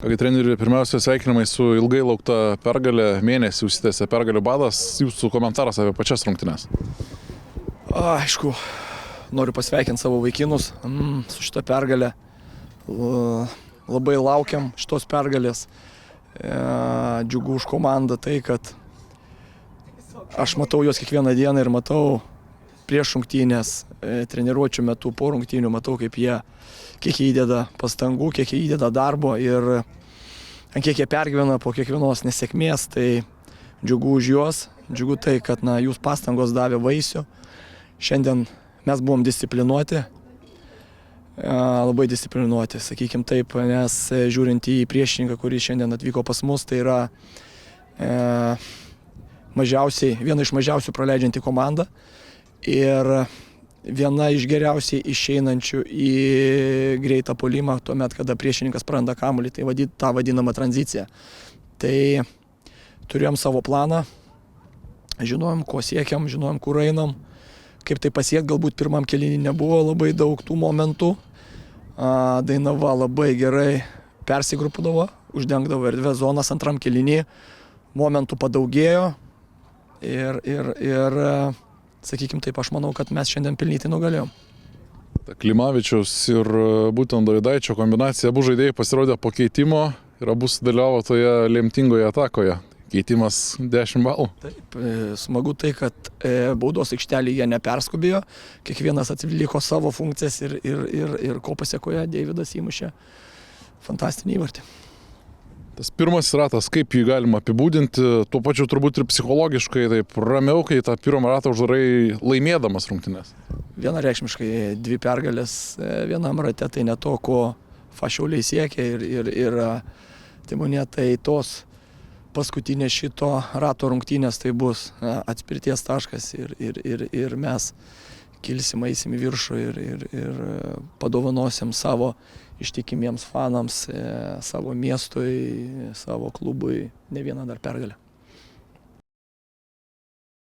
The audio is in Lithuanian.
Ką treneri, pirmiausia sveikinimai su ilgai laukta pergalė, mėnesį užsitęsė pergalių badas, jūsų komentaras apie pačias rungtynes. Aišku, noriu pasveikinti savo vaikinus su šitą pergalę. Labai laukiam šitos pergalės. Džiugu už komandą tai, kad aš matau juos kiekvieną dieną ir matau prieš rungtynės, treniruočių metu, po rungtynių, matau, kiek jie įdeda pastangų, kiek jie įdeda darbo ir kiek jie pergyvena po kiekvienos nesėkmės. Tai džiugu už juos, džiugu tai, kad jūs pastangos davė vaisių. Šiandien mes buvom disciplinuoti, labai disciplinuoti, sakykim taip, nes žiūrint į priešininką, kuris šiandien atvyko pas mus, tai yra viena iš mažiausių praleidžianti komanda ir viena iš geriausiai išeinančių į greitą puolimą tuomet, kada priešininkas praranda kamuolį, tai tą vadinamą tranziciją. Tai turėjom savo planą, žinojom, ko siekiam, žinojom, kur einam, kaip tai pasiekti. Galbūt pirmam kėliny nebuvo labai daug tų momentų. Dainava labai gerai persigrupudavo, uždengdavo erdvės zonas. Antram kėliny momentų padaugėjo ir sakykim taip, aš manau, kad mes šiandien pelnytai nugalėjom. Klimavičiaus ir būtent Dovydaičio kombinacija, abu žaidėjai pasirodė po keitimo ir abu dalyvavo toje lemtingoje atakoje. Keitimas 10 balų. Taip, smagu tai, kad baudos aikštelėje jie neperskubėjo, kiekvienas atliko savo funkcijas ir ko pasiekoje Deividas įmušė fantastinį įvartį. Tas pirmasis ratas, kaip jį galima apibūdinti, tuo pačiu turbūt ir psichologiškai, taip ramiau, kai tą pirmą ratą uždarai laimėdamas rungtynes. Vienareikšmiškai 2 pergalės vienam rate, tai ne to, ko Šiauliai siekia ir Tebūnie tai tos paskutinės šito rato rungtynės tai bus atspirties taškas ir mes kilsim, eisim į viršų ir padovanosim savo ištikimiems fanams, savo miestui, savo klubui ne vieną dar pergalę.